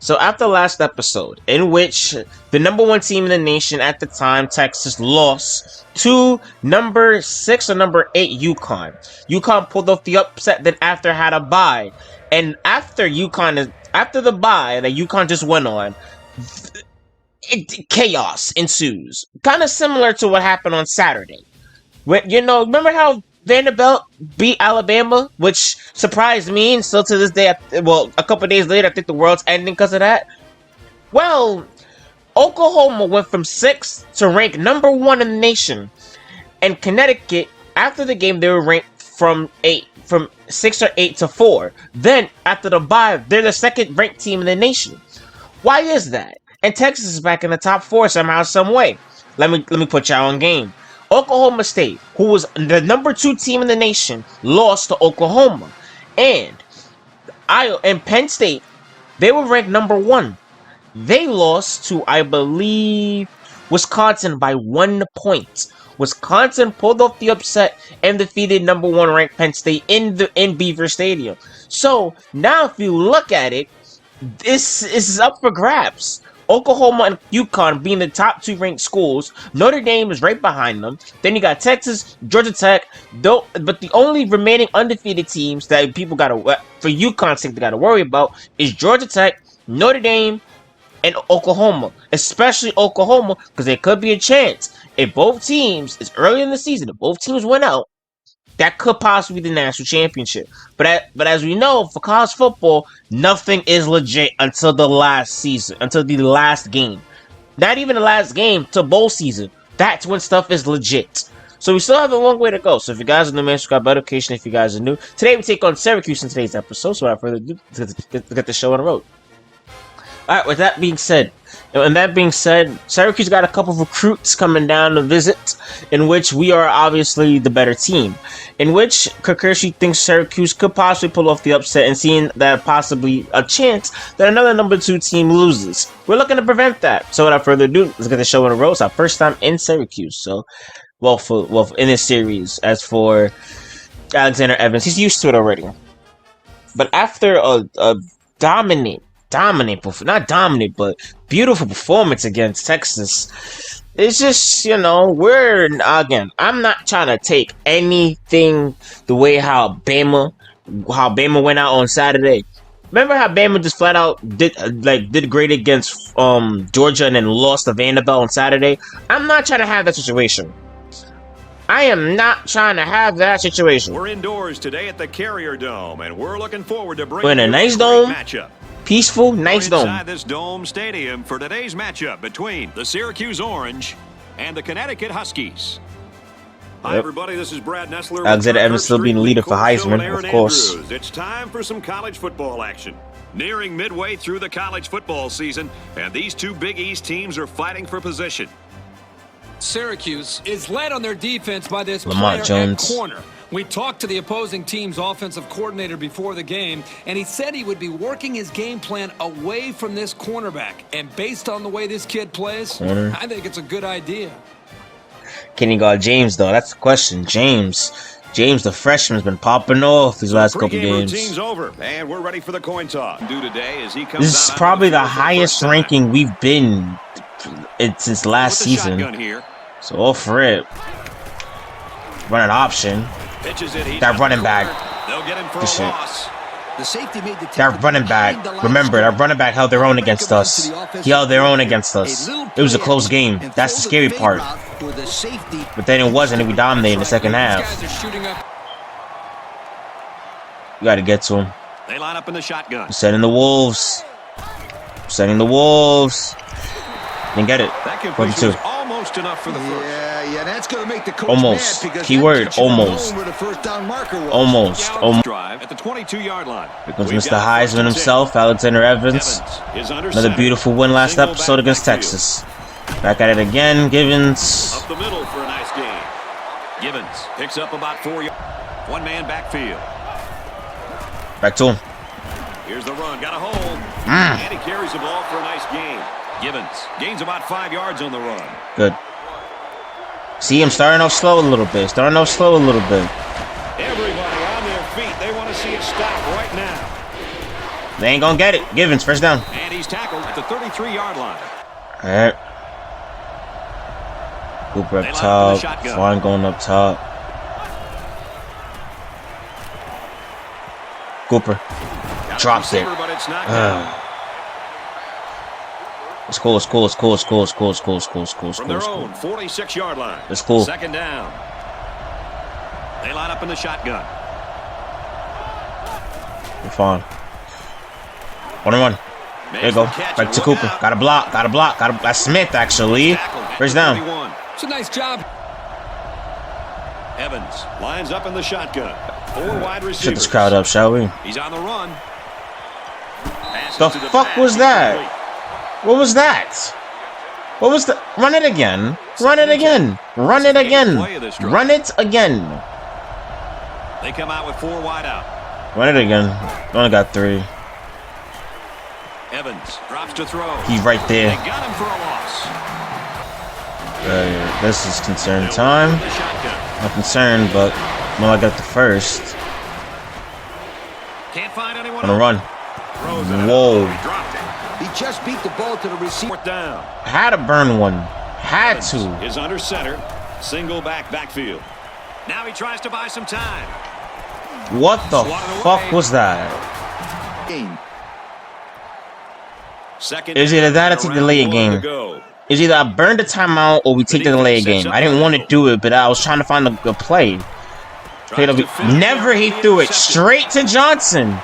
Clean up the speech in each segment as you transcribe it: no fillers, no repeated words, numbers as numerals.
So after last episode, in which the number 1 team in the nation at the time, Texas, lost to number 6 or number 8 UConn. UConn pulled off the upset, then after had a bye. And after the bye that UConn just went on, chaos ensues. Kind of similar to what happened on Saturday. Remember how Vanderbilt beat Alabama, which surprised me, and still to this day, a couple days later, I think the world's ending because of that. Well, Oklahoma went from 6th to rank number 1 in the nation, and Connecticut, after the game, they were ranked from 6 or 8 to 4. Then, after the bye, they're the 2nd ranked team in the nation. Why is that? And Texas is back in the top 4 somehow, some way. Let me put y'all on game. Oklahoma State, who was the number 2 team in the nation, lost to Oklahoma. And Penn State, they were ranked number 1. They lost to, I believe, Wisconsin by 1 point. Wisconsin pulled off the upset and defeated number 1 ranked Penn State in Beaver Stadium. So now if you look at it, this is up for grabs. Oklahoma and UConn being the top 2 ranked schools. Notre Dame is right behind them. Then you got Texas, Georgia Tech. But the only remaining undefeated teams that people for UConn's sake, they gotta worry about is Georgia Tech, Notre Dame, and Oklahoma. Especially Oklahoma, because there could be a chance if both teams, it's early in the season, if both teams went out, that could possibly be the national championship. But as we know, for college football, nothing is legit until the last game. Not even the last game, till bowl season. That's when stuff is legit. So we still have a long way to go. So if you guys are new, man, subscribe, better education if you guys are new. Today we take on Syrcause in today's episode. So without further ado, let's get the show on the road. Alright, with that being said, Syrcause got a couple of recruits coming down to visit, in which we are obviously the better team. In which Kakashi thinks Syrcause could possibly pull off the upset, and seeing that possibly a chance that another number 2 team loses. We're looking to prevent that. So without further ado, let's get the show on the road. It's our first time in Syrcause. So, in this series, as for Alexander Evans, he's used to it already. But after a beautiful performance against Texas, it's just, I'm not trying to take anything the way how Bama went out on Saturday. Remember how Bama just flat out did great against Georgia and then lost to Vanderbilt on Saturday? I'm not trying to have that situation. I am not trying to have that situation. We're indoors today at the Carrier Dome, and we're looking forward to bringing we're in a nice dome matchup. Peaceful, nice dome. Inside this dome stadium for today's matchup between the Syrcause Orange and the Connecticut Huskies. Hi, everybody. This is Brad Nessler. Alexander Evans still being the leader for Heisman, of course. It's time for some college football action. Nearing midway through the college football season, and these 2 Big East teams are fighting for position. Syrcause is led on their defense by this Lamont player Jones. at corner. We talked to the opposing team's offensive coordinator before the game, and he said he would be working his game plan away from this cornerback. And based on the way this kid plays, I think it's a good idea. Can he guard James, though? That's the question. James, the freshman's been popping off these last couple games. Routine's over, and we're ready for the coin toss. Today as he comes this is probably the highest ranking we've been since last season. So all for it. Run an option. That running back. Good shit. That running back. Remember, that running back held their own against us. He held their own against us. It was a close game. That's the scary part. But then it wasn't, and we dominated in the second half. You gotta get to him. They line up in the shotgun. Setting the Wolves. Didn't get it. Almost enough for the first. Yeah, that's going to make the coach almost. Mad Keyword, almost. Almost. Drive at the 22-yard line. Here comes Mr. Heisman himself, Alexander Evans. Another beautiful win last episode against Texas. Back at it again, Givens. Up the middle for a nice game. Givens picks up about 4 yards. One man backfield. Back to him. Here's the run. Got a hold. And he carries the ball for a nice game. Givens gains about 5 yards on the run. Good. See him starting off slow a little bit. Everybody on their feet. They want to see it stop right now. They ain't gonna get it. Givens, first down. And he's tackled at the 33-yard line. All right. Cooper up top. Vaughn going up top. Cooper drops it. It's cool. From their own 46-yard line. It's cool. Second down. They line up in the shotgun. We're fine. 1-1. There you go. Back to Cooper. Got a block. That's Smith, actually. First down. It's a nice job. Evans lines up in the shotgun. 4 wide receivers. Shut this crowd up, shall we? He's on the run. The fuck was that? What was that? What was the... Run it again. Run it again. Run it again. Run it again. They come out with 4 wide out. Run it again. Only got 3. Evans drops to throw. He's right there. They got him for a loss. This is concern time. Not concerned, but well, I got the first. Can't find anyone. On a run. Whoa. He just beat the ball to the receiver. Down. Had to burn one. Had to. Is under center. Single backfield. Now he tries to buy some time. What the fuck was that? It was either that or take the delay game. It's either I burned the timeout or we take the delay game. I didn't want to do it, but I was trying to find a good play. Never he threw it straight to Johnson.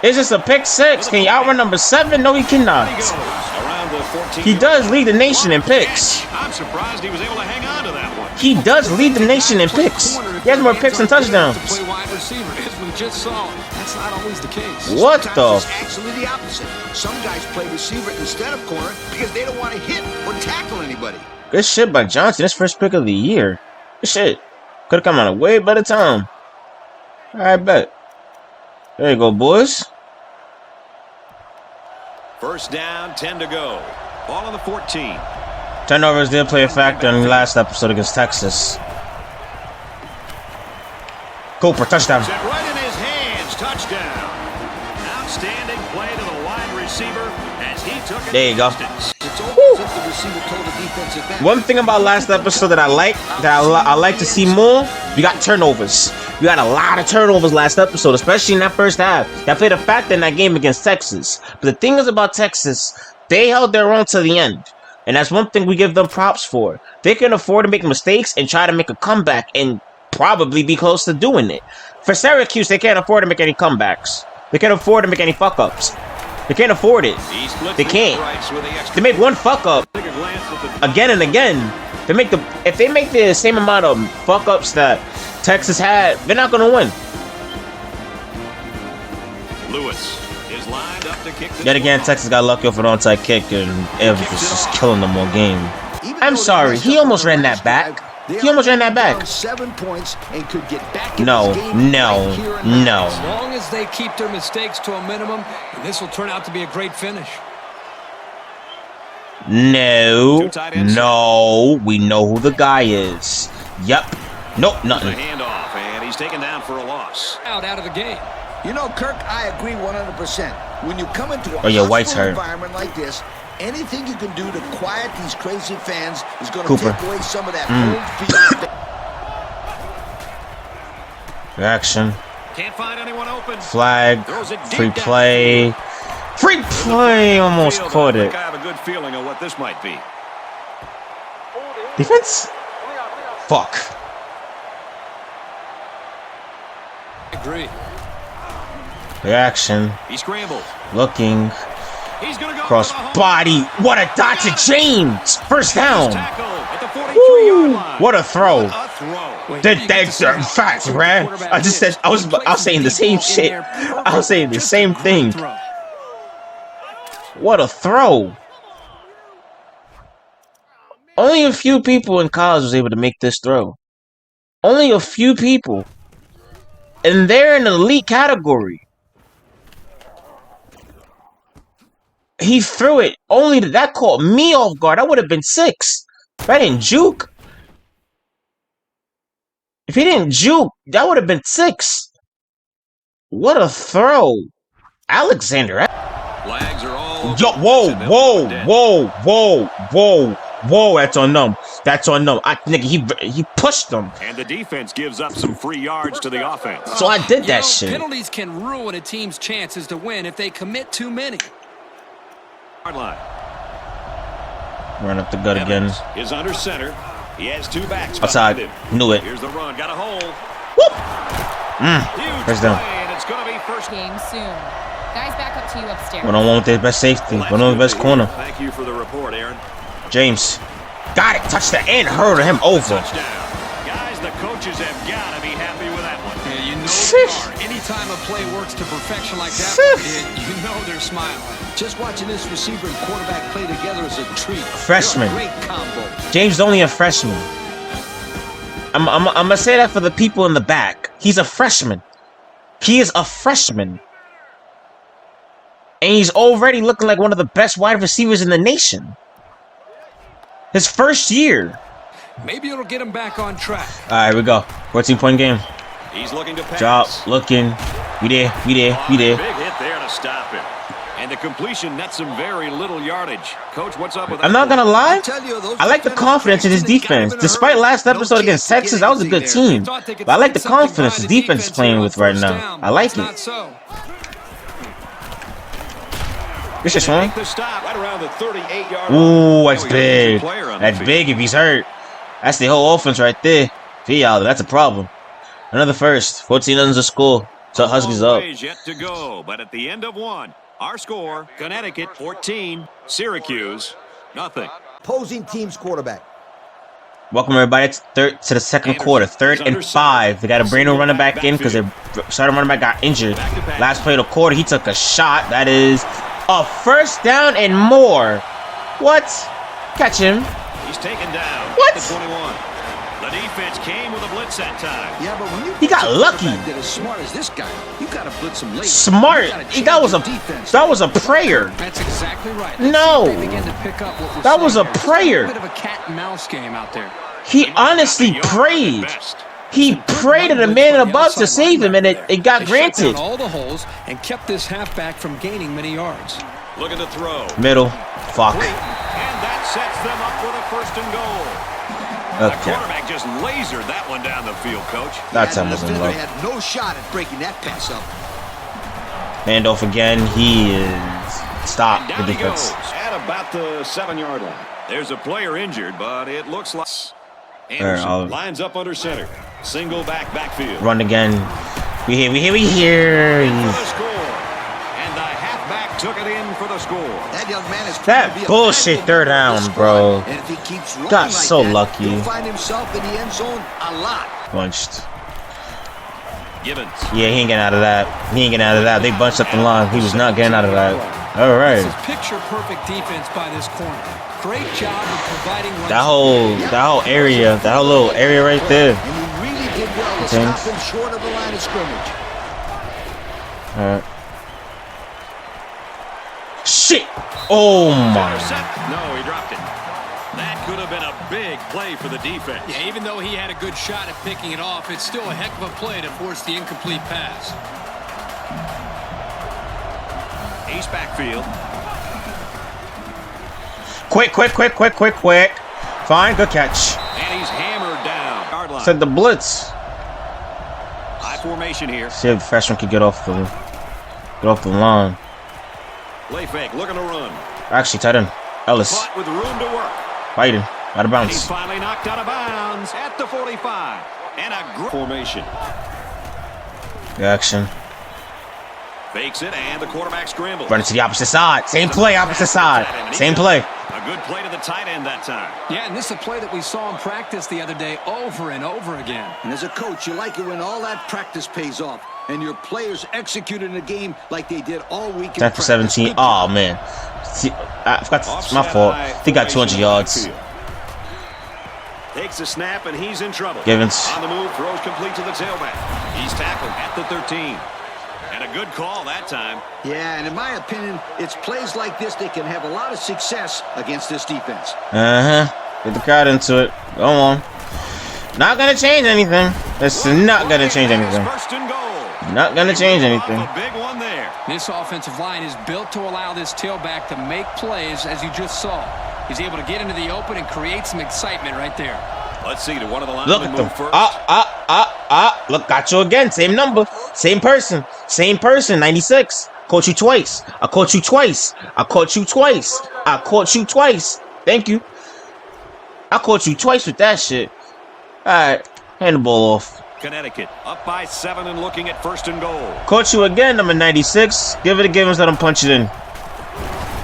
It's just a pick 6. Can he outrun number 7? No, he cannot. He does lead the nation in picks. I'm surprised he was able to hang on to that one. He does lead the nation in picks. He has more picks than touchdowns. Play wide receiver, as we just saw. That's not always the case. What the? It's actually the opposite. Some guys play receiver instead of corner because they don't want to hit or tackle anybody. Good shit by Johnson. His first pick of the year. Good shit. Could have come on a way better time. I bet. There you go, boys. First down, 10 to go. Ball on the 14. Turnovers did play a factor in the last episode against Texas. Cooper, touchdown. Set right in his hands. Touchdown. Outstanding play to the wide receiver as he took it. There you go. One thing about last episode that I like to see more, we got turnovers. We got a lot of turnovers last episode, especially in that first half. That played a factor in that game against Texas. But the thing is about Texas, they held their own to the end. And that's one thing we give them props for. They can afford to make mistakes and try to make a comeback and probably be close to doing it. For Syrcause, they can't afford to make any comebacks. They can't afford to make any fuck-ups. They can't afford it. They can't. They make one fuck-up again and again. If they make the same amount of fuck-ups that Texas had, they're not going to win. Lewis is lined up to kick. Yet again, Texas got lucky off an onside kick, and Evans was just killing them all game. I'm sorry, he almost ran that back. He almost ran that back. 7 points and could get back. No. As long as they keep their mistakes to a minimum, this will turn out to be a great finish. No, we know who the guy is. Yep. Nope, nothing. The handoff, and he's taken down for a loss. Out of the game. You know, Kirk, I agree 100%. When you come into a White's environment like this, anything you can do to quiet these crazy fans is going to take away some of that home field. Reaction. Can't find anyone open. Flag. Free play. Free play. Almost caught it. I have a good feeling of what this might be. Defense? Fuck. Agree. Reaction. He scrambles. Looking. He's gonna go Cross body. What a dot to James. First down. Woo. What a throw. That's facts, man. I was saying the same shit. I was saying the same thing. What a throw. Only a few people in college was able to make this throw. Only a few people. And they're in the elite category. He threw it. Only that caught me off guard. That would have been 6. If I didn't juke. If he didn't juke, that would have been 6. What a throw. Alexander. Flags are all. Yo, whoa. That's on them. That's on them. Nigga, he pushed them. And the defense gives up some free yards to the offense. So I did that shit. Penalties can ruin a team's chances to win if they commit too many. Line. Run up the gut again. Is under center. He has two backs. Outside. Knew it. Here's the run. Got a hole. Whoop. Huge First down. play, and it's going to be first Game soon. Guys, back up to you upstairs. One on one with their best safety. One on the best corner. Thank you for the report, Aaron. James. Got it. Touched the end. Hurdled him over. Touchdown. Guys, the coaches have got to be happy with that one. Yeah, you know they are. Anytime a play works to perfection like that one did, you know they're smiling. Just watching this receiver and quarterback play together is a treat. Freshman. Great combo. James is only a freshman. I'm gonna say that for the people in the back. He's a freshman. He is a freshman. And he's already looking like one of the best wide receivers in the nation. His first year. Maybe it'll get him back on track. All right, we go. 14-point game. He's looking to pass. Drop, looking. We there. Big hit there to stop it. And the completion nets some very little yardage. Coach, what's up with that? I'm not gonna lie. Those I like the confidence in his defense. Despite last episode against Texas, that was a good team. But I like the confidence his defense is playing with right now. I like it. This is fun. Ooh, that's big. That's big if he's hurt. That's the whole offense right there. That's a problem. Another first. 14-0 to score. So Huskies up. Yet to go, but at the end of one, our score: Connecticut 14, Syracuse nothing. Opposing team's quarterback. Welcome everybody to the second quarter. 3rd and 5. They got a brand new running back in because their starting running back got injured. Last play of the quarter, he took a shot. That is a first down and more. What? Catch him. He's taken down. What? At the 21. The defense came with a blitz that time. Yeah, but when you He got lucky. that as smart as this guy, you got to blitz him late. Smart. That was a prayer. That's exactly right. No. They begin to pick up what we're That was a saying here. prayer. A bit of a cat and mouse game out there. He honestly prayed. He prayed to the man above to save him, and it got They shut granted. down all the holes and kept this halfback from gaining many yards. Looking to throw. Middle. Fuck. And that sets them up with a first and goal. The Okay. quarterback just lasered that one down the field, Coach. That time the wasn't defender low. had no shot at breaking that pass up. Handoff again. He is. Stop the Down he defense. goes at about the 7-yard line. There's a player injured, but it looks like Anderson lines up under center. Single backfield. Run again. We here. For the score. And the halfback took it in for the score. That young man is That bullshit third down, bro. And if he keeps running Got like so that, lucky. he'll find himself in the end zone a lot. Bunched. Gibbons. Yeah, he ain't getting out of that. He ain't getting out of that. They bunched up the line. He was not getting out of that. All right. This is picture-perfect defense by this corner. Great job of providing runs. That whole area, that whole little area right there. And he really did well to stop him short of the line of scrimmage. All right. Shit! Oh my! No, he dropped it. That could have been a big play for the defense. Yeah, even though he had a good shot at picking it off, it's still a heck of a play to force the incomplete pass. Ace backfield. Quick! Fine, good catch. And he's hammered down. Yard line. Said the blitz. High formation here. See if the freshman can get off the line. Play fake, looking to run. Actually, tight end. Ellis. Caught with room to work. Fighting. Out of And he's bounds. finally knocked out of bounds at the 45. And a great formation. Good action. Fakes it, and the quarterback scrambles. Running to the opposite side. Same play, opposite side. Same play. A good play to the tight end that time. Yeah, and this is a play that we saw in practice the other day over and over again. And as a coach, you like it when all that practice pays off and your players execute in a game like they did all week. 10 for 17. Oh, man. See, I forgot. It's my fault. He got 200 yards. Takes a snap, and he's in trouble. Givens. On the move, throws complete to the tailback. He's tackled at the 13. And a good call that time. Yeah, and in my opinion, it's plays like this that can have a lot of success against this defense. Get the crowd into it. Go on. Not gonna change anything. It's not gonna change anything. First and goal. Not gonna change anything. A big one there. This offensive line is built to allow this tailback to make plays, as you just saw. He's able to get into the open and create some excitement right there. Let's see, do one of the Look linemen at move them. first? Look, got you again. Same number. Same person. 96. Caught you twice. I caught you twice. I caught you twice. I caught you twice. Thank you. I caught you twice with that shit. Alright. Hand the ball off. Connecticut up by 7 and looking at 1st and goal. Caught you again, number 96. Give it a give us, let him punch it in.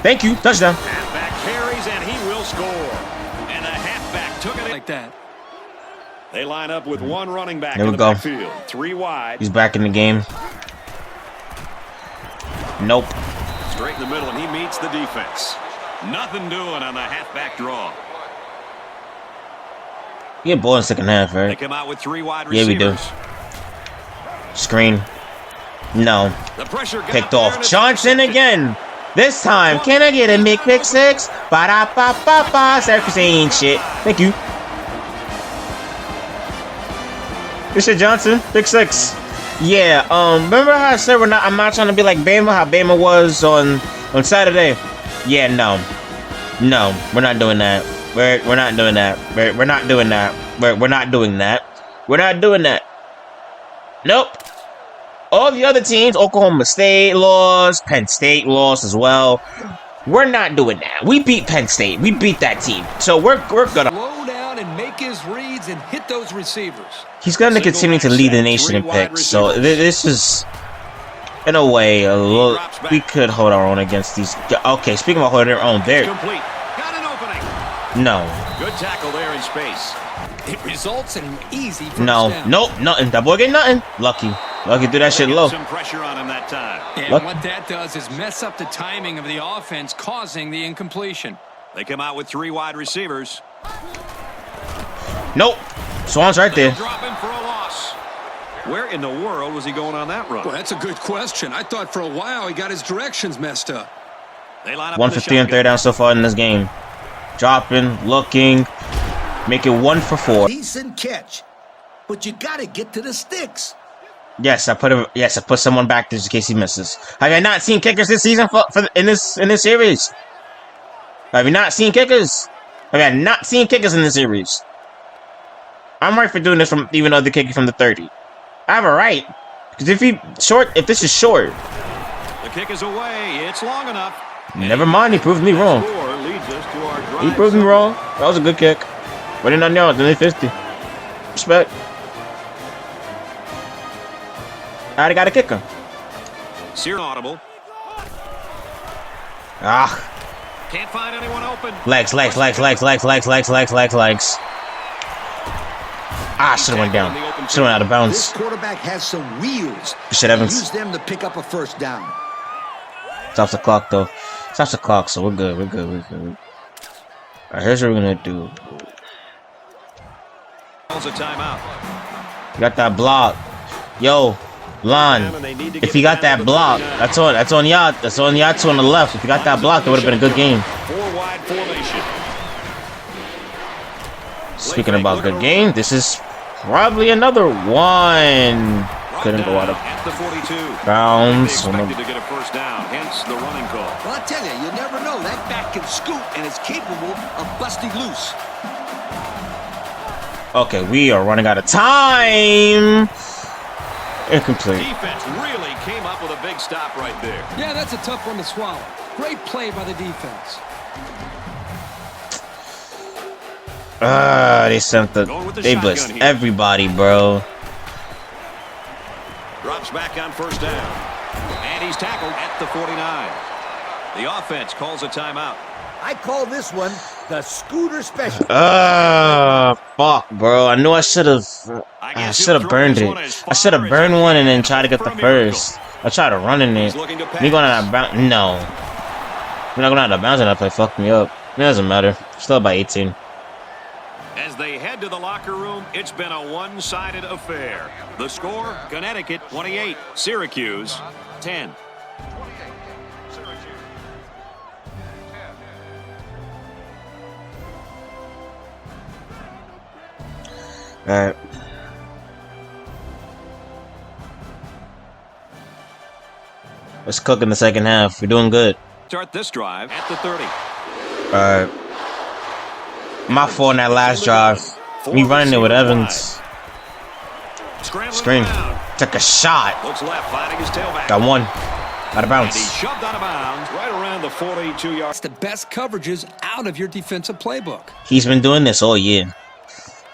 Thank you. Touchdown. Halfback carries, and he will score. And the halfback took it Like that. They line up with one running back There in we the go. backfield. 3 wide. He's back in the game. Nope. Straight in the middle, and he meets the defense. Nothing doing on the halfback draw. You get ball in the second half, They right? come out with 3 wide Yeah, receivers. we do. Screen. No. The pressure got Picked there, off. and it's Johnson intercepted. again. This time, can I get a make pick 6? Ba-da-ba-ba-ba. Syrcause ain't shit. Thank you. Good shit, Johnson. Pick 6. Yeah, remember how I said I'm not trying to be like Bama, how Bama was on Saturday? Yeah, no. No, we're not doing that. We're not doing that. We're not doing that. We're not doing that. We're not doing that. Nope. All the other teams, Oklahoma State lost, Penn State lost as well. We're not doing that. We beat Penn State. We beat that team. So we're gonna. Slow down and make his reads and hit those receivers. He's gonna continue to lead the nation in picks. So this is, in a way, a little. We could hold our own against these. Okay, speaking of holding our own, there. Complete. Got an opening. No. Good tackle there in space. It results in an easy first No. down. Nope. Nothing. That boy get nothing. Lucky. Lucky threw that shit low. Some pressure on him that time. And Look. what that does is mess up the timing of the offense, causing the incompletion. They come out with 3 wide receivers. Nope. Swan's right They'll there. drop him for a loss. Where in the world was he going on that run? Well, that's a good question. I thought for a while he got his directions messed up. They line up 150 on third down so far in this game. Dropping, looking, make it 1 for 4. Decent catch. But you got to get to the sticks. Yes, I put someone back just in case he misses. Have I not seen kickers this season in this series? Have you not seen kickers? Have I not seen kickers in this series? I'm right for doing this from even though they're kicking from the 30. I have a right. Because if this is short. The kick is away. It's long enough. Never mind, he proved me wrong. Score leads us to our drive. He proved me wrong. That was a good kick. But in on yards, then 50. Respect. I already got a kicker. Sear audible. Ah. Can't find anyone open. Legs. Ah, should have went down. Should have went out of This bounds. quarterback has some wheels. Shit, Evans. Use them to pick up a first down. Stops the clock, though. Stops the clock, so we're good. Alright, here's what we're gonna do. Calls a timeout. You got that block. Yo, Lon. If you got that block, that's on y'all. That's on y'all two on the left. If you got that block, that would have been a good game. 4 wide formation. Speaking about good game, this is probably another one. Couldn't go out of At the 42. bounds. They expected to get a first down, hence the running call. Well, I tell you never know. That back can scoot and is capable of busting loose. Okay, we are running out of time. Incomplete. Defense really came up with a big stop right there. Yeah, that's a tough one to swallow. Great play by the defense. They blitzed everybody, bro. Drops back on first down. And he's tackled at the 49. The offense calls a timeout. I call this one the scooter special. Fuck, bro. I knew I should have burned it. I should have burned one and then try to get the first. I tried to run in it. Me going out of bounds? No. We're not going out of bounds and that play fucked me up. It doesn't matter. Still by 18. As they head to the locker room, it's been a one-sided affair. The score, Connecticut 28, Syracuse 10. Alright. Let's cook in the second half. We're doing good. Start this drive at the 30. Alright. My fault in that last drive. Me running it with Evans. Screen. Took a shot. Looks left, finding his tailback. Got one. Out of bounds. And he shoved out of bounds right around the 42 yards. It's the best coverages out of your defensive playbook. He's been doing this all year.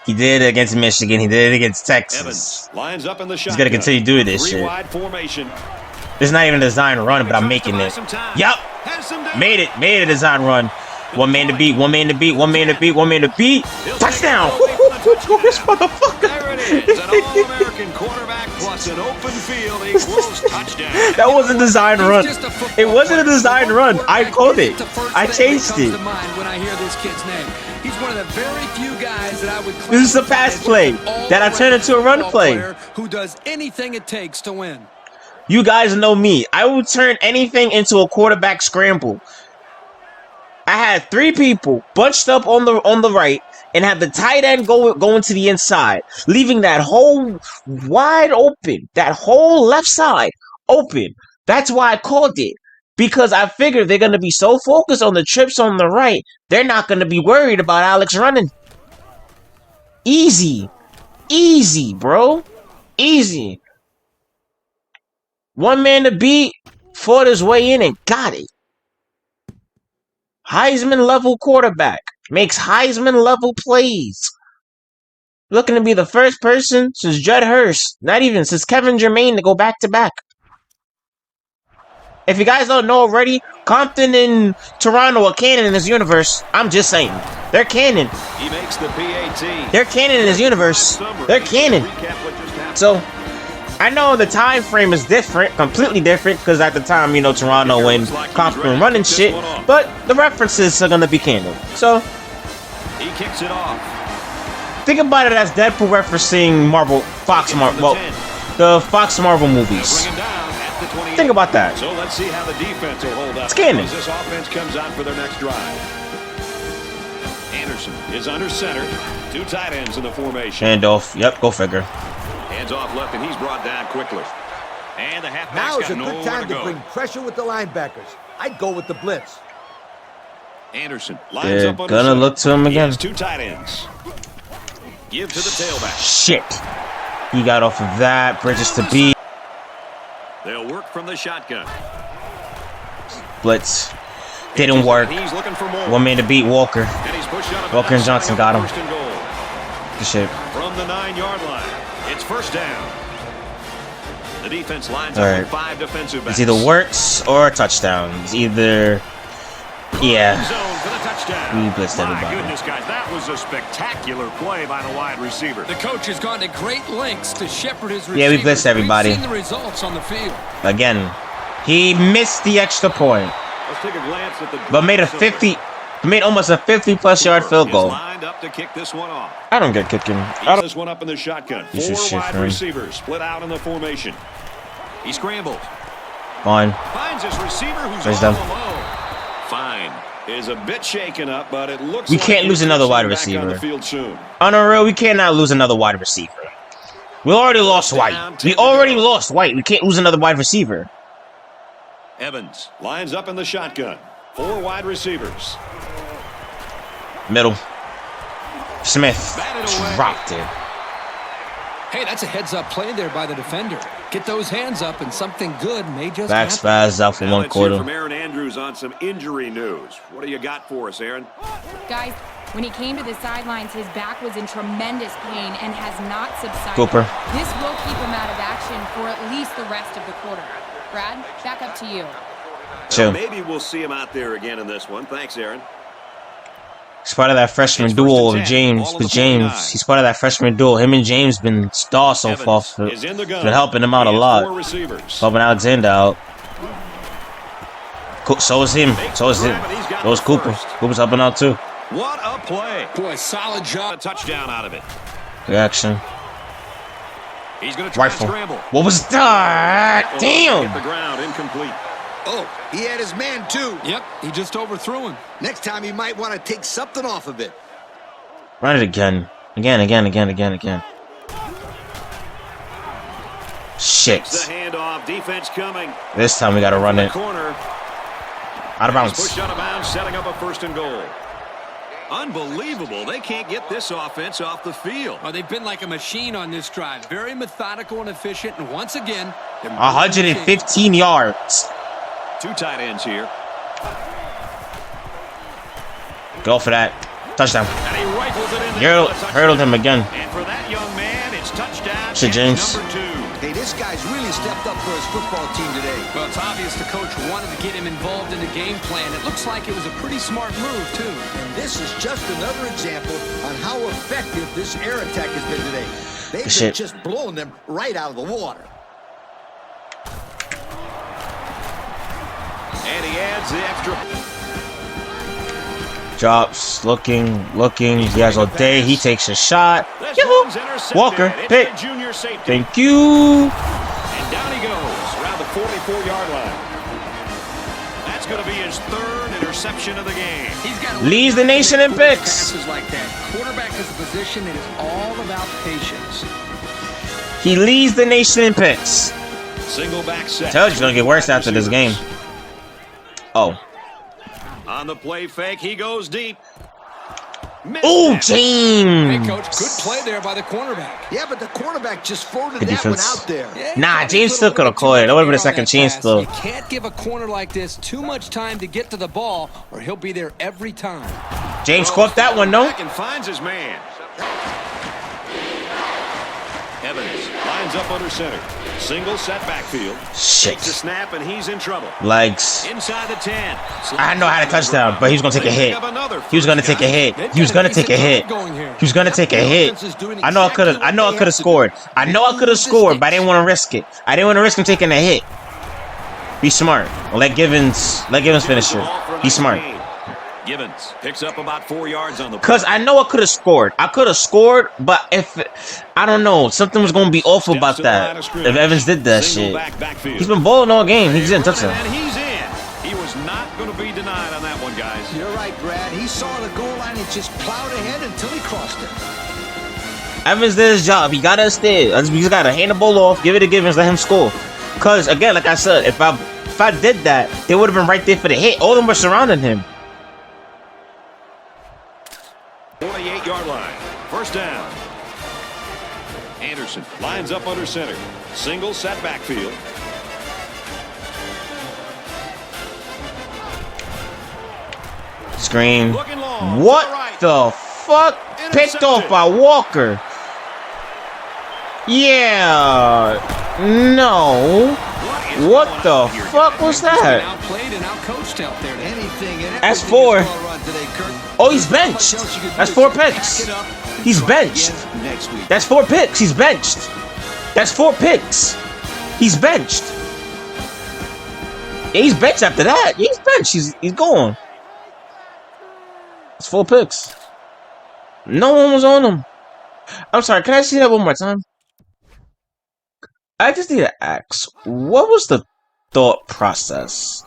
He did it against Michigan. He did it against Texas. Evans lines up in the shotgun. He's gonna continue doing this shit. Wide formation. This is not even a design run, but I'm making it. Yup. Made it. Made a design run. One man to beat. One man to beat. One man to beat. One man to beat. Touchdown. This motherfucker. There it is. An All-American quarterback plus an open field equals touchdown. That wasn't a design run. It wasn't a design run. I called it. I changed it. When I hear this kid's name, he's one of the very few guys that I would. This is a pass play that I turned into a run play. Who does anything it takes to win. You guys know me. I will turn anything into a quarterback scramble. I had 3 people bunched up on the right and had the tight end going to the inside, leaving that hole wide open, that whole left side open. That's why I called it, because I figured they're going to be so focused on the trips on the right, they're not going to be worried about Alex running. Easy. Easy, bro. Easy. One man to beat, fought his way in and got it. Heisman level quarterback. Makes Heisman level plays. Looking to be the first person since Judd Hurst, not even since Kevin Jermaine, to go back to back. If you guys don't know already, Compton and Toronto are canon in this universe. I'm just saying. They're canon. He makes the PAT. They're canon in this universe. They're canon. So, I know the time frame is different, completely different, because at the time, you know, Toronto and Compton running shit, but the references are gonna be canon. So, he kicks it off. Think about it as Deadpool referencing the Fox Marvel movies. Think about that. So let's see how the defense will hold up. It's canon. As this offense comes out for their next drive. Anderson is under center. 2 tight ends in the formation. Handoff. Yep, go figure. Hands off left, and he's brought down quickly. And the halfback's now is a got good time to go. bring pressure with the linebackers. I'd go with the blitz. Anderson lines They're up on gonna look to him again. 2 tight ends. Give to the tailback. Shit. He got off of that. Bridges to beat. They'll work from the shotgun. Blitz. Didn't work. He's looking for more. One man to beat Walker. And he's pushed out of Walker and Johnson got him. First and goal. Good shit. From the 9-yard line. It's first down. The defense lines All up right. with 5 defensive backs. It's either works or a touchdown. It's either... Yeah. Zone for the touchdown. We blitzed everybody. My goodness, guys, that was a spectacular play by the wide receiver. The coach has gone to great lengths to shepherd his receivers. Yeah, we blitzed everybody. We've seen the results on the field. Again, he missed the extra point, Let's take a glance at the but made almost a 50-plus yard field goal. Lined up to kick this one off. I don't get kicking. He this one up in the shotgun. Piece of 4 shit, wide man. receivers split out in the formation. He scrambles. Fine. Finds his receiver who's There's all them. alone. Fine. Is a bit shaken up, but it looks We like can't lose he's another wide back receiver. on the field soon. On a real, we cannot lose another wide receiver. We already lost White. We already lost White. We can't lose another wide receiver. Evans lines up in the shotgun. 4 wide receivers. Middle. Smith Batted away. dropped it. Hey, that's a heads-up play there by the defender. Get those hands up, and something good may just Back happen. spaz out for Now 1 let's hear from quarter. Aaron Andrews on some injury news. What do you got for us, Aaron? Guys, when he came to the sidelines, his back was in tremendous pain and has not subsided. Cooper. This will keep him out of action for at least the rest of the quarter. Brad, back up to you. Chill. Maybe we'll see him out there again in this one. Thanks, Aaron. He's part of that freshman It's duo first and of 10, James. ball on With the James, 49. he's part of that freshman duo. Him and James been stars so far. Evans is in the gun. Been helping him out a He has lot. 4 receivers. Helping Alexander out. So is him. So is him. So is Cooper. Cooper's helping out too. What a play. Boy, solid job. A touchdown out of it. Good action. He's going to try Rifle. and scramble. What was that? Hit the Damn. ground, incomplete. Oh, he had his man, too. Yep, he just overthrew him. Next time, he might want to take something off of it. Run it again. Again. Shit. The handoff, defense coming. This time we gotta run it. Corner. Out of bounds. Pushed out of bounds, setting up a 1st and goal. Unbelievable. They can't get this offense off the field. Oh, they've been like a machine on this drive. Very methodical and efficient. And once again, 115 yards. 2 tight ends here. Go for that. Touchdown. And he rifles it in there. Hurdled him again. And for that young man, it's touchdown. Shit, James. Number 2. Hey, this guy's really stepped up for his football team today. Well, it's obvious the coach wanted to get him involved in the game plan. It looks like it was a pretty smart move, too. And this is just another example on how effective this air attack has been today. They've been just blowing them right out of the water. And he adds the extra. Drops, looking. He has all day. He takes a shot. Walker, pick. Thank you. And down he goes around the 44-yard line. That's going to be his 3rd interception of the game. He's got Leads the nation in picks. passes like that. Quarterback is a position that is all about patience. He leads the nation in picks. Single back set. Told you it's gonna get worse after this game. Oh. On the play fake, he goes deep. Oh, Hey, James. Coach, good play there by the cornerback. Yeah, but the quarterback just floated Good that one defense. out there. Yeah, Nah, James still could have caught it. That would have been a second chance, though. You can't give a corner like this too much time to get to the ball, or he'll be there every time. James caught that one, no? Back and finds his man. Evans lines up under center. Single set backfield. Shit. Takes a snap and he's in trouble. Legs. Inside the 10. I know how to touchdown, but he was gonna take a hit. He was gonna take a hit. He was gonna take a hit. He was gonna take a hit. I know I could have scored. I know I could have scored, but I didn't want to risk it. I didn't want to risk him taking a hit. Be smart. Let Givens finish it. Be smart. Givens picks up about 4 yards on the play. Cause I know I could have scored. I could have scored, but if I don't know, something was gonna be off about that. If Evans did that shit, he's been balling all game. He's in touchdown. And he's in. He was not going to be denied on that one, guys. You're right, Brad. He saw the goal line and just plowed ahead until he crossed it. Evans did his job. He gotta stay. We just gotta hand the ball off, give it to Givens, let him score. Cause again, like I said, if I did that, they would have been right there for the hit. All of them were surrounding him. 48-yard line. First down. Anderson lines up under center. Single set backfield. Screen. Looking long. What Right. the fuck? Picked off by Walker. Yeah. No. What the fuck was that? Outplayed and outcoached out there. Anything and That's everything 4. is well run today, Kurt. Oh, he's benched. That's 4 picks. Back it up. He's Try benched. again next week. That's 4 picks. He's benched. That's 4 picks. He's benched. Yeah, he's benched after that. Yeah, he's benched. He's gone. It's 4 picks. No one was on him. I'm sorry. Can I see that one more time? I just need to ask, what was the thought process?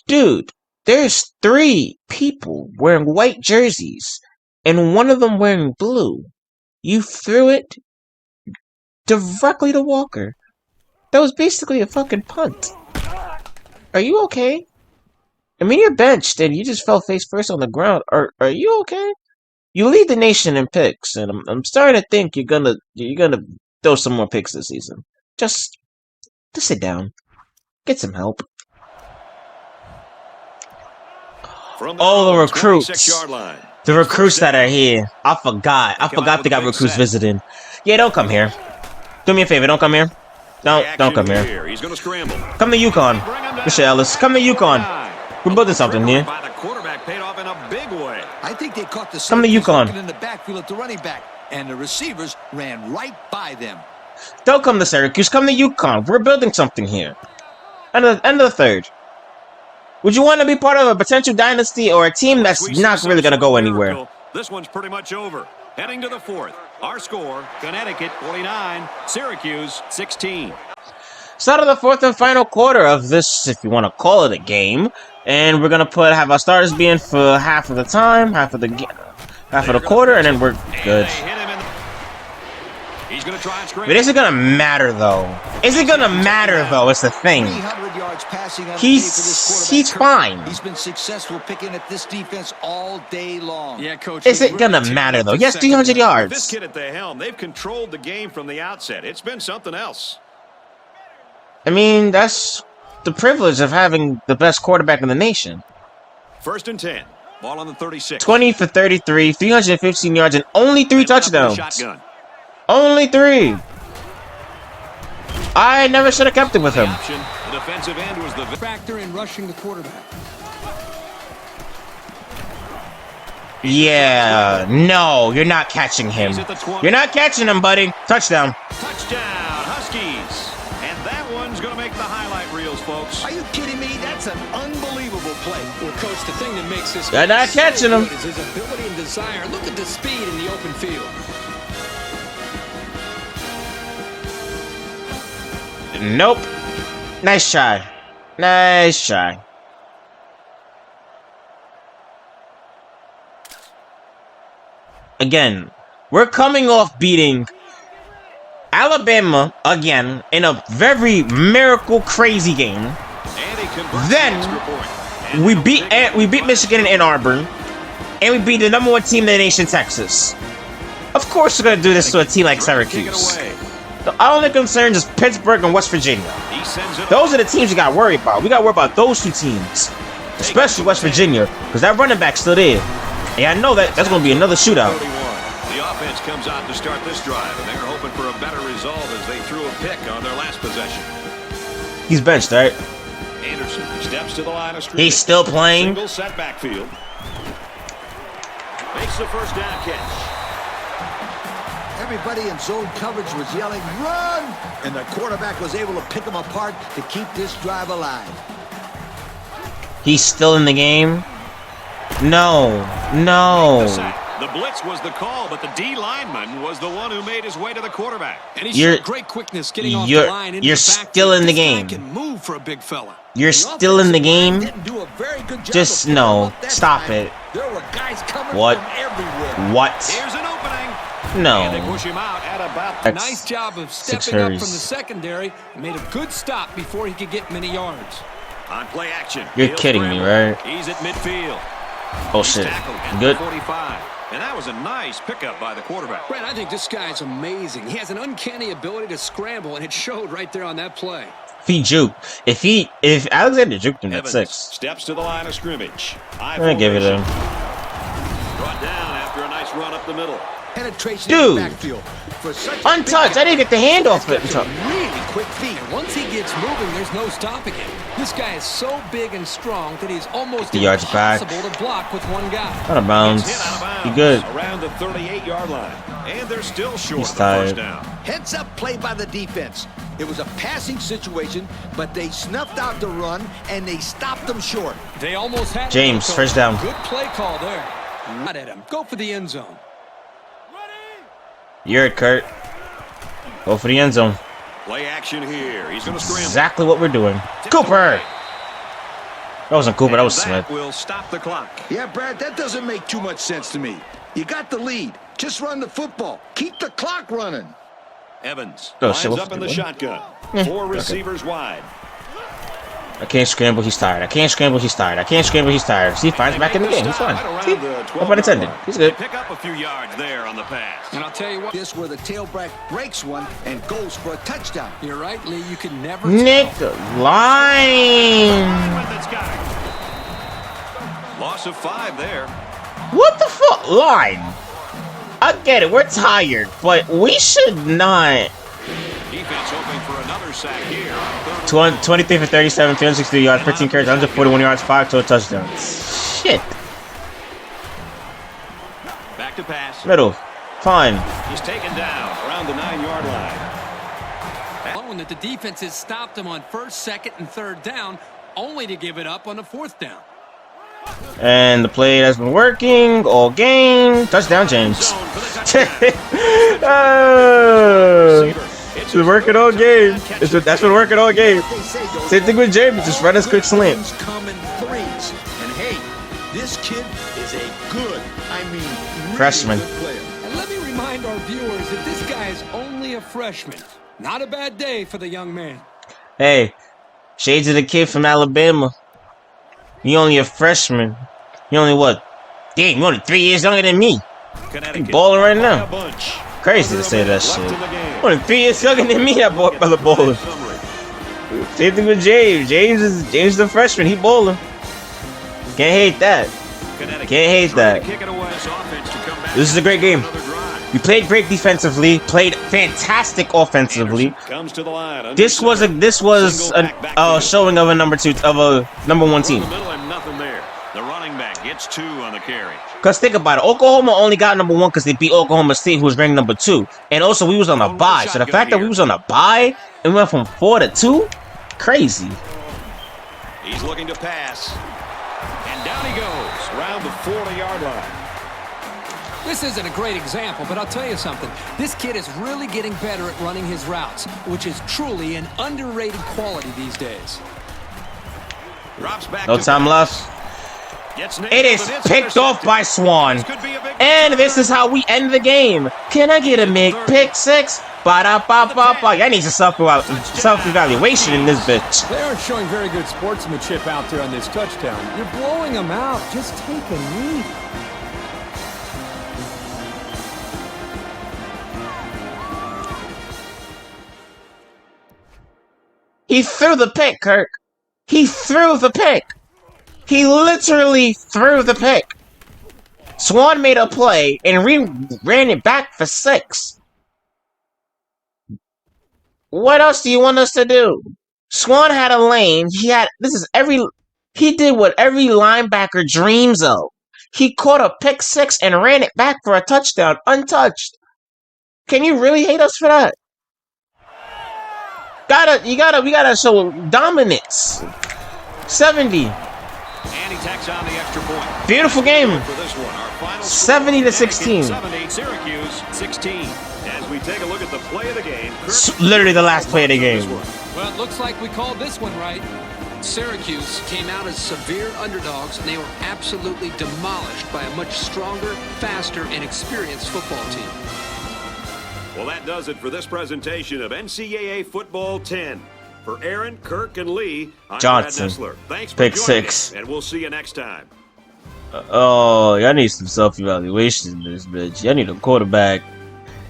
Dude, there's 3 people wearing white jerseys and one of them wearing blue. You threw it directly to Walker. That was basically a fucking punt. Are you okay? I mean, you're benched and you just fell face first on the ground. Are you okay? You lead the nation in picks, and I'm starting to think you're gonna throw some more picks this season. Just sit down. Get some help. Oh, the recruits. The recruits that are here. I forgot they got recruits visiting. Yeah, don't come here. Do me a favor, don't come here. Don't come here. He's going to scramble. Come to Yukon. Mr. Ellis, come to Yukon. We're building something here. By the quarterback paid off in a big way. I think they caught the Come to Yukon. in the backfield at the running back, and the receivers ran right by them. Don't come to Syracuse. Come to Yukon. We're building something here. End of the 3rd. Would you want to be part of a potential dynasty or a team that's not really going to go anywhere? This one's pretty much over. Heading to the 4th. Our score, Connecticut 49, Syracuse 16. Start of the 4th and final quarter of this, if you want to call it a game. And we're going to have our starters be in for half of the time, half of the quarter, and then we're good. going to try and scramble. But is it gonna matter though? Is it gonna matter though? It's the thing. 300 yards passing on He's fine. He's been successful picking at this defense all day long. Yeah, coach. Is it gonna matter though? Yes, 300 This yards. kid at the helm, they've controlled the game from the outset. It's been something else. I mean, that's the privilege of having the best quarterback in the nation. 1st and 10. Ball on the 36. 20 for 33, 315 yards, and only 3 touchdowns. Shotgun. Only 3. I never should have kept it with him. Option. The defensive end was the Factor in rushing the quarterback. Yeah, no, you're not catching him. You're not catching him, buddy. Touchdown. touchdown, Huskies. And that one's going to make the highlight reels, folks. Are you kidding me? That's an unbelievable play. Well, coach, the thing that makes this They're not catching him. is his ability and desire. Look at the speed in the open field. Nope. Nice try. Nice try. Again, we're coming off beating Alabama again in a very miracle crazy game. Then we beat Michigan in Ann Arbor, and we beat the #1 team in the nation, Texas. Of course, we're gonna do this to a team like Syracuse. The only concern is Pittsburgh and West Virginia. Those are the teams you got to worry about. We got to worry about those 2 teams, especially West Virginia, because that running back's still there. And I know that's going to be another shootout. The offense comes out to start this drive, and they're hoping for a better result as they threw a pick on their last possession. He's benched, right? Anderson steps to the line of scrimmage. He's still playing. Single set backfield. Makes the first down catch. Everybody in zone coverage was yelling, run! And the quarterback was able to pick them apart to keep this drive alive. He's still in the game? No. No. The blitz was the call, but the D lineman was the one who made his way to the quarterback. And he showed great quickness getting off the line. You're still in the game. Can move for a big fella. You're still in the game? Didn't do a very good job. Just of no. that Stop time. it. There were guys coming What? from everywhere. What? Here's an opening. No. And they push him out at about A nice job of stepping up from the secondary and made a good stop before he could get many yards. on play action. You're He'll kidding me, right? He's at midfield. Oh He's shit. tackled at Good. 45. And that was a nice pickup by the quarterback. Brad, I think this guy's amazing. He has an uncanny ability to scramble, and it showed right there on that play. If he juked, if Alexander juked him, that's Evans 6. steps to the line of scrimmage. I'm gonna give it to him. Brought down after a nice run up the middle. Penetration Dude. in the backfield. For such a Untouched. big I didn't get the handoff. guy, that's a really quick feet. Once he gets moving, there's no stopping him. This guy is so big and strong that he's almost The yards back. impossible to block with one guy. Out of bounds. Hit out of bounds. You good? Around the 38-yard line. And they're still short He's of the first tired. down. Heads up play by the defense. It was a passing situation, but they snuffed out the run, and they stopped them short. They almost had James, him. first down. Good play call there. Not at him. Go for the end zone. You're it, Kurt. Go for the end zone. Play action here. He's going to scramble. Exactly what we're doing. Cooper! That wasn't Cooper, that was And Smith. will stop the clock. Yeah, Brad, that doesn't make too much sense to me. You got the lead. Just run the football. Keep the clock running. Evans Oh, lines shit, up in the what? shotgun. Yeah, 4 okay. receivers wide. I can't scramble, he's tired. I can't scramble, he's tired. I can't scramble, he's tired. See, finds back in the game. He's fine. See? No pun intended. He's good. Pick up a few yards there on the pass. And I'll tell you what, This where the tailback breaks one and goes for a touchdown. you're right, Lee. You can never Nick tell. Line. That's got it. Loss of 5 there. What the fuck? Line. I get it, we're tired, but we should not. Defense hoping for another sack here. 23 for 37, 363 yards, 15 carries, 141 yards, 5 total touchdowns. Shit. Back to pass. Middle. Fine. He's taken down around the 9-yard line. Alone that the defense has stopped him on first, second, and third down, only to give it up on the fourth down. And the play has been working all game. Touchdown, James. It's been working all game. That's been working all game. They say, though, Same thing with James. Just run his quick slant. things come in threes. And hey, this kid is a good, I mean, really Freshman. good player. And let me remind our viewers that this guy is only a freshman. Not a bad day for the young man. Hey, shades of the kid from Alabama. You only a freshman. You only what? Damn, you only 3 years younger than me. You balling right now. Crazy to say that shit. Only 3 years younger than me, that boy brother balling. Same thing with James. James is the freshman. He balling. Can't hate that. Can't hate that. This is a great game. We played great defensively, played fantastic offensively. This was a showing of a number one team. The running back gets 2 on the carry. Cause think about it, Oklahoma only got number 1 because they beat Oklahoma State, who was ranked number 2, and also we was on a bye. So the fact that we was on a bye and we went from 4 to 2, crazy. He's looking to pass, and down he goes around the 40-yard line. This isn't a great example, but I'll tell you something. This kid is really getting better at running his routes, which is truly an underrated quality these days. Drops back. No time left. It is picked off by Swan. And this is how we end the game. Can I get a pick 6? Ba-da-ba-ba-ba. Y'all need some self-evaluation in this bitch. They aren't showing very good sportsmanship out there on this touchdown. You're blowing them out. Just take a knee. He threw the pick, Kirk. He threw the pick. He literally threw the pick. Swan made a play and ran it back for 6. What else do you want us to do? Swan had a lane. He did what every linebacker dreams of. He caught a pick 6 and ran it back for a touchdown untouched. Can you really hate us for that? We gotta show dominance. 70. And he tacks on the extra point. Beautiful game. For this one, our final 70 to 16. 70, Syracuse 16. As we take a look at the play of the game. Literally the last play of the game. Well, it looks like we called this one right. Syracuse came out as severe underdogs, and they were absolutely demolished by a much stronger, faster, and experienced football team. Well, that does it for this presentation of NCAA Football 10. For Aaron, Kirk, and Lee, I'm Johnson. Brad Nessler. Thanks for Pick joining 6. us, and we'll see you next time. Oh, y'all need some self-evaluation in this bitch. Y'all need a quarterback.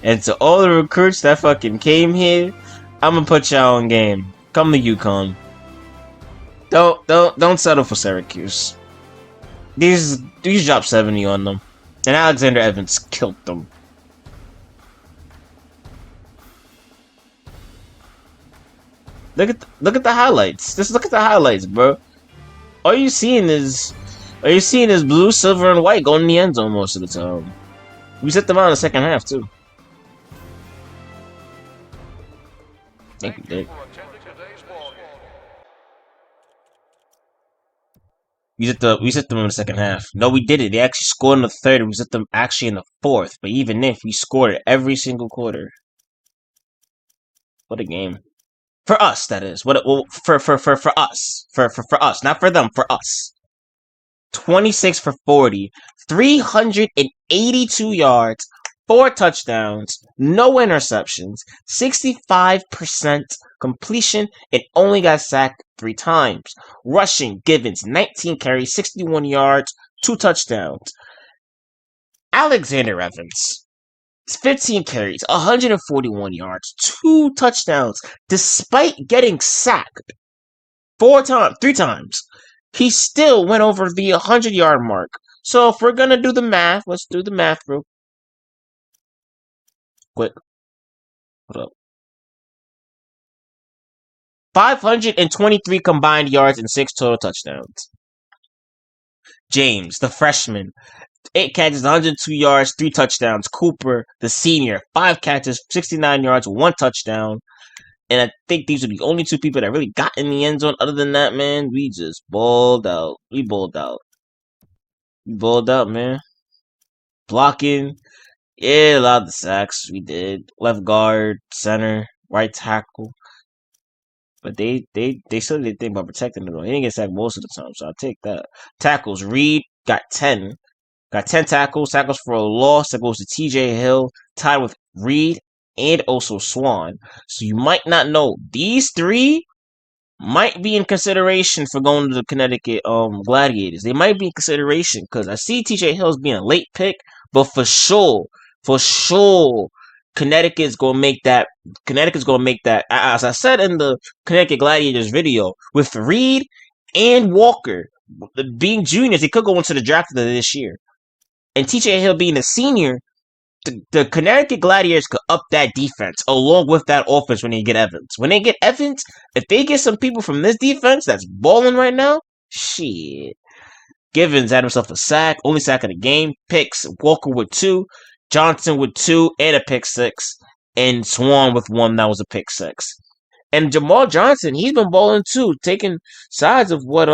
And to all the recruits that fucking came here, I'm gonna put y'all on game. Come to UConn. Don't settle for Syracuse. These dropped 70 on them, and Alexander Evans killed them. Look at the highlights. Just look at the highlights, bro. All you seeing is blue, silver, and white going in the end zone most of the time. We set them out in the second half too. Thank you, Dick. We set them in the second half. No, we did it. They actually scored in the third, and we set them actually in the fourth. But even if we scored it every single quarter, what a game. For us, that is. For us. For us. Not for them, for us. 26 for 40. 382 yards. 4 touchdowns. No interceptions. 65% completion. And only got sacked 3 times. Rushing, Givens, 19 carries, 61 yards. 2 touchdowns. Alexander Evans. 15 carries, 141 yards, 2 touchdowns, despite getting sacked 3 times. He still went over the 100-yard mark. So if we're gonna do the math, let's do the math real quick. Hold up. 523 combined yards and 6 total touchdowns. James, the freshman, 8 catches, 102 yards, 3 touchdowns. Cooper, the senior, 5 catches, 69 yards, 1 touchdown. And I think these are the only 2 people that really got in the end zone. Other than that, man, we just balled out. We balled out, man. Blocking. Yeah, a lot of the sacks we did. Left guard, center, right tackle. But they still did think about protecting it. He didn't get sacked most of the time, so I'll take that. Tackles, Reed got 10. Got 10 tackles for a loss. That goes to TJ Hill, tied with Reed and also Swan. So you might not know these three might be in consideration for going to the Connecticut Gladiators. They might be in consideration because I see TJ Hill's being a late pick, but for sure, Connecticut's gonna make that. As I said in the Connecticut Gladiators video, with Reed and Walker being juniors, they could go into the draft this year. And TJ Hill being a senior, the Connecticut Gladiators could up that defense along with that offense when they get Evans. When they get Evans, if they get some people from this defense that's balling right now, shit. Givens had himself a sack, only sack of the game. Picks, Walker with 2, Johnson with 2 and a pick 6, and Swan with 1 that was a pick 6. And Jamal Johnson, he's been balling too, taking sides of what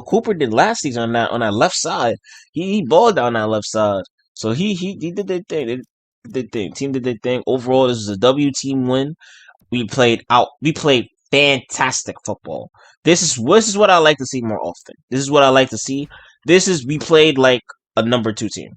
Cooper did last season on that left side. He balled down that left side. So he did their thing. They did their thing. Team did their thing. Overall, this is a W team win. We played fantastic football. This is what I like to see more often. This is what I like to see. We played like a number 2 team.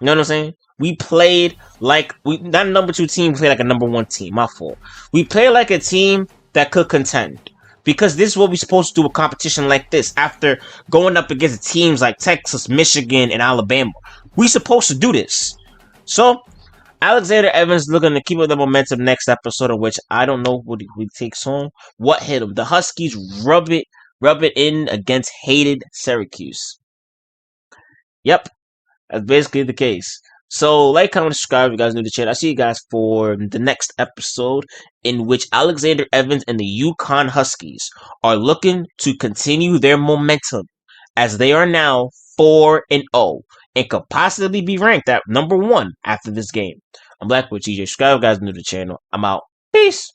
You know what I'm saying? We played like not a number 2 team, we played like a number 1 team. My fault. We played like a team that could contend. Because this is what we're supposed to do with competition like this. After going up against teams like Texas, Michigan, and Alabama. We're supposed to do this. So, Alexander Evans looking to keep up the momentum next episode, of which I don't know what he takes on. What hit him? The Huskies rub it in against hated Syracuse. Yep, that's basically the case. So, like, comment, subscribe if you guys are new to the channel. I'll see you guys for the next episode, in which Alexander Evans and the UConn Huskies are looking to continue their momentum, as they are now 4-0 and could possibly be ranked at number 1 after this game. I'm Blackwood TJ. Subscribe if you guys are new to the channel. I'm out. Peace.